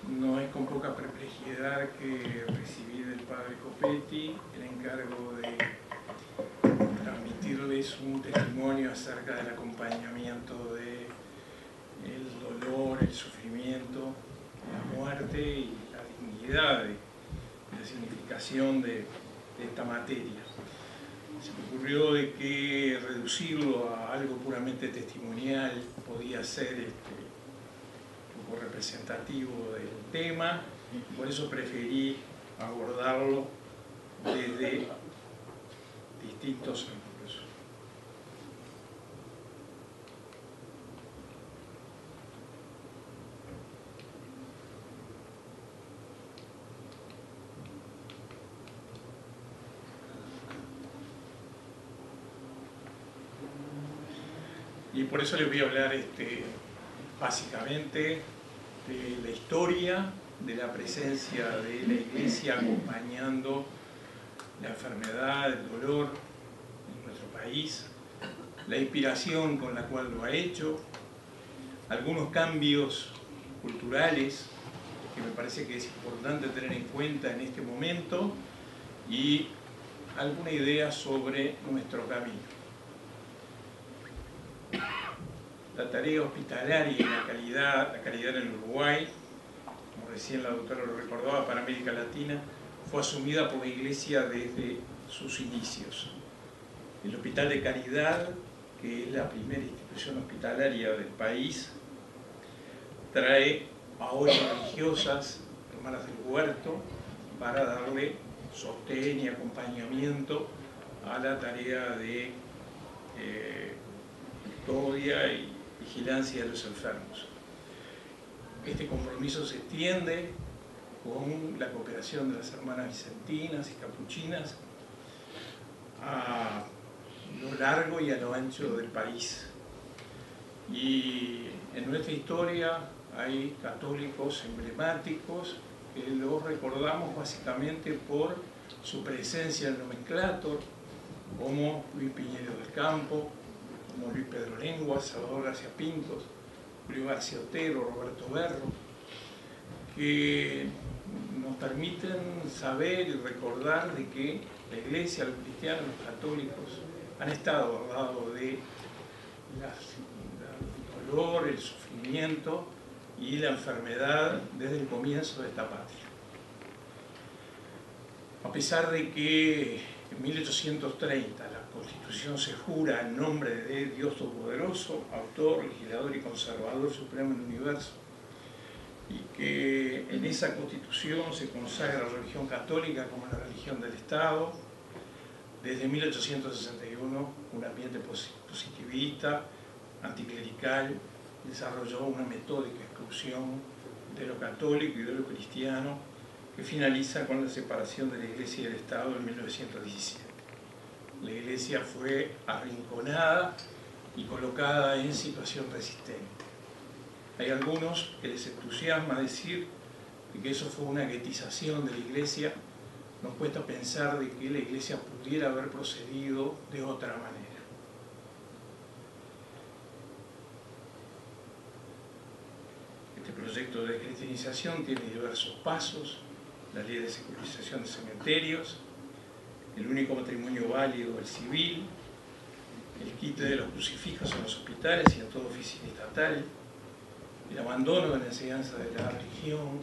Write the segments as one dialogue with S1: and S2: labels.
S1: No es con poca perplejidad que recibí del padre Copetti el encargo de transmitirles un testimonio acerca del acompañamiento de el dolor, el sufrimiento, la muerte y la dignidad de la significación de esta materia. Se me ocurrió de que reducirlo a algo puramente testimonial podía ser un poco representativo del tema, por eso preferí abordarlo desde distintos ángulos. Y por eso les voy a hablar básicamente de la historia de la presencia de la Iglesia acompañando la enfermedad, el dolor en nuestro país, la inspiración con la cual lo ha hecho, algunos cambios culturales que me parece que es importante tener en cuenta en este momento y alguna idea sobre nuestro camino. La tarea hospitalaria y la caridad en el Uruguay, como recién la doctora lo recordaba, para América Latina, fue asumida por la Iglesia desde sus inicios. El Hospital de Caridad, que es la primera institución hospitalaria del país, trae a 8 religiosas, hermanas del huerto, para darle sostén y acompañamiento a la tarea de custodia y vigilancia de los enfermos. Este compromiso se extiende con la cooperación de las hermanas vicentinas y capuchinas a lo largo y a lo ancho del país. Y en nuestra historia hay católicos emblemáticos que los recordamos básicamente por su presencia en el nomenclátor, como Luis Piñero del Campo, como Luis Pedro Lengua, Salvador García Pintos, Julio García Otero, Roberto Berro, que nos permiten saber y recordar de que la Iglesia, los cristianos, los católicos han estado al lado de el dolor, el sufrimiento y la enfermedad desde el comienzo de esta patria. A pesar de que en 1830 la Constitución se jura en nombre de Dios Todopoderoso, autor, legislador y conservador supremo del universo, y que en esa Constitución se consagra la religión católica como la religión del Estado, desde 1861 un ambiente positivista, anticlerical, desarrolló una metódica exclusión de lo católico y de lo cristiano que finaliza con la separación de la Iglesia y del Estado en 1917. La Iglesia fue arrinconada y colocada en situación resistente. Hay algunos que les entusiasma decir que eso fue una guetización de la Iglesia. Nos cuesta pensar de que la Iglesia pudiera haber procedido de otra manera. Este proyecto de cristianización tiene diversos pasos: la ley de secularización de cementerios, el único matrimonio válido, el civil, el quite de los crucifijos en los hospitales y en toda oficina estatal, el abandono de la enseñanza de la religión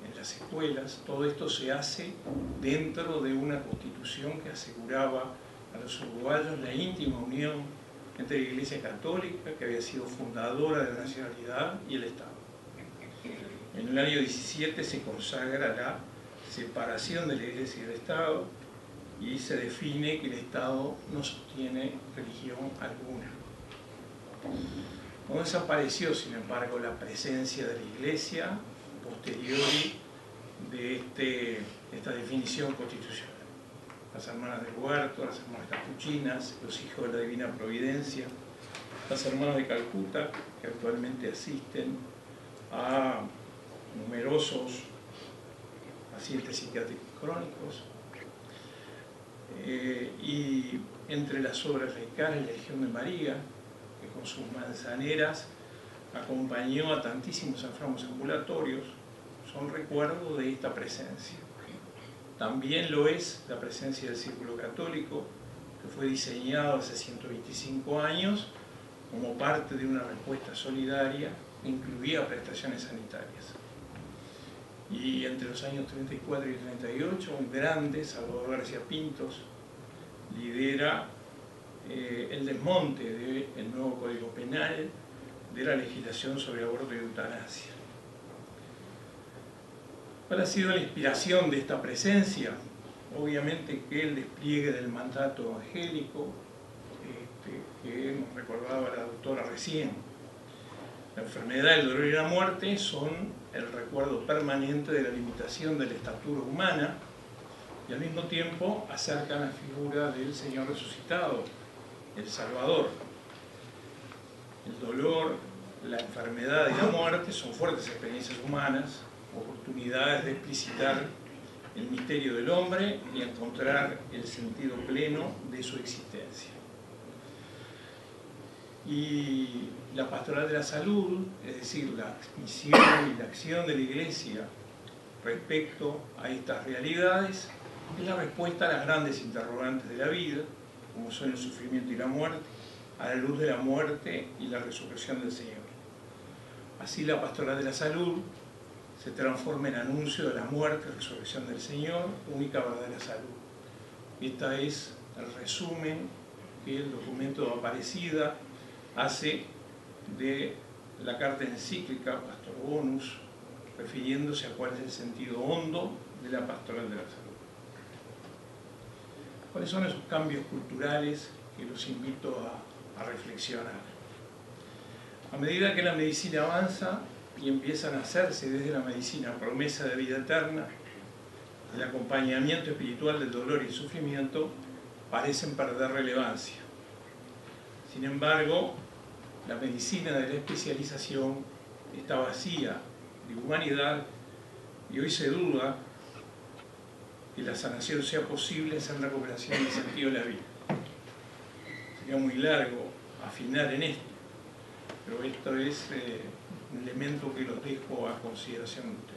S1: en las escuelas. Todo esto se hace dentro de una constitución que aseguraba a los uruguayos la íntima unión entre la Iglesia Católica, que había sido fundadora de la nacionalidad, y el Estado. En el año 17 se consagra la separación de la Iglesia y del Estado y se define que el Estado no sostiene religión alguna. No desapareció, sin embargo, la presencia de la Iglesia posteriori de esta definición constitucional. Las hermanas del huerto, las hermanas capuchinas, los hijos de la Divina Providencia, las hermanas de Calcuta, que actualmente asisten a numerosos pacientes psiquiátricos crónicos, y entre las obras laicales, la Legión de María, que con sus manzaneras acompañó a tantísimos enfermos ambulatorios, son recuerdo de esta presencia. También lo es la presencia del Círculo Católico, que fue diseñado hace 125 años como parte de una respuesta solidaria que incluía prestaciones sanitarias. Y entre los años 34 y 38, un grande, Salvador García Pintos, lidera el desmonte del nuevo Código Penal, de la legislación sobre aborto y eutanasia. ¿Cuál ha sido la inspiración de esta presencia? Obviamente que el despliegue del mandato evangélico, que nos recordaba la doctora recién. La enfermedad, el dolor y la muerte son el recuerdo permanente de la limitación de la estatura humana y al mismo tiempo acercan la figura del Señor resucitado, el Salvador. El dolor, la enfermedad y la muerte son fuertes experiencias humanas, oportunidades de explicitar el misterio del hombre y encontrar el sentido pleno de su existencia. Y la pastoral de la salud, es decir, la misión y la acción de la Iglesia respecto a estas realidades, es la respuesta a las grandes interrogantes de la vida, como son el sufrimiento y la muerte, a la luz de la muerte y la resurrección del Señor. Así la pastoral de la salud se transforma en anuncio de la muerte y resurrección del Señor, única verdadera salud. Esta es el resumen que el documento de Aparecida hace de la carta encíclica Pastor Bonus, refiriéndose a cuál es el sentido hondo de la pastoral de la salud. ¿Cuáles son esos cambios culturales que los invito a reflexionar? A medida que la medicina avanza y empiezan a hacerse desde la medicina promesa de vida eterna, el acompañamiento espiritual del dolor y el sufrimiento parecen perder relevancia. Sin embargo, la medicina de la especialización está vacía de humanidad y hoy se duda que la sanación sea posible sin recuperación del sentido de la vida. Sería muy largo afinar en esto, pero esto es un elemento que los dejo a consideración de ustedes.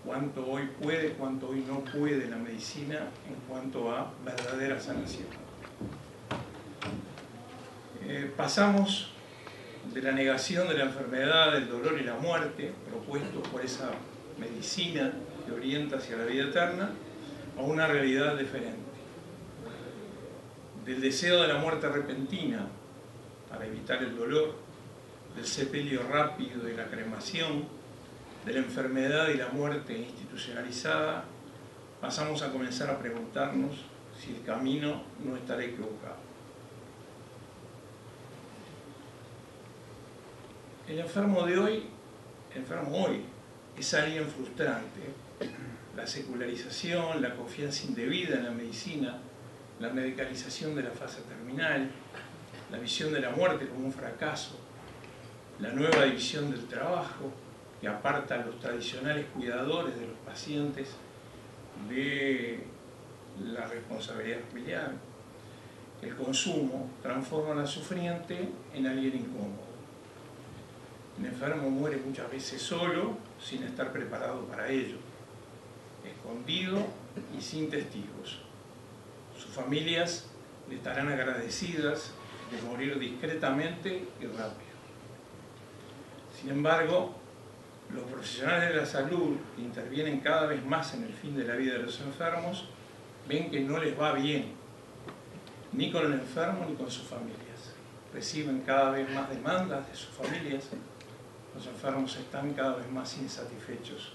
S1: Cuánto hoy puede, cuánto hoy no puede la medicina en cuanto a verdadera sanación. Pasamos de la negación de la enfermedad, del dolor y la muerte, propuestos por esa medicina que orienta hacia la vida eterna, a una realidad diferente. Del deseo de la muerte repentina para evitar el dolor, del sepelio rápido y la cremación, de la enfermedad y la muerte institucionalizada, pasamos a comenzar a preguntarnos si el camino no estará equivocado. El enfermo de hoy, es alguien frustrante. La secularización, la confianza indebida en la medicina, la medicalización de la fase terminal, la visión de la muerte como un fracaso, la nueva división del trabajo que aparta a los tradicionales cuidadores de los pacientes de la responsabilidad familiar. El consumo transforma al sufriente en alguien incómodo. El enfermo muere muchas veces solo, sin estar preparado para ello, escondido y sin testigos. Sus familias le estarán agradecidas de morir discretamente y rápido. Sin embargo, los profesionales de la salud que intervienen cada vez más en el fin de la vida de los enfermos ven que no les va bien, ni con el enfermo ni con sus familias. Reciben cada vez más demandas de sus familias. Los enfermos están cada vez más insatisfechos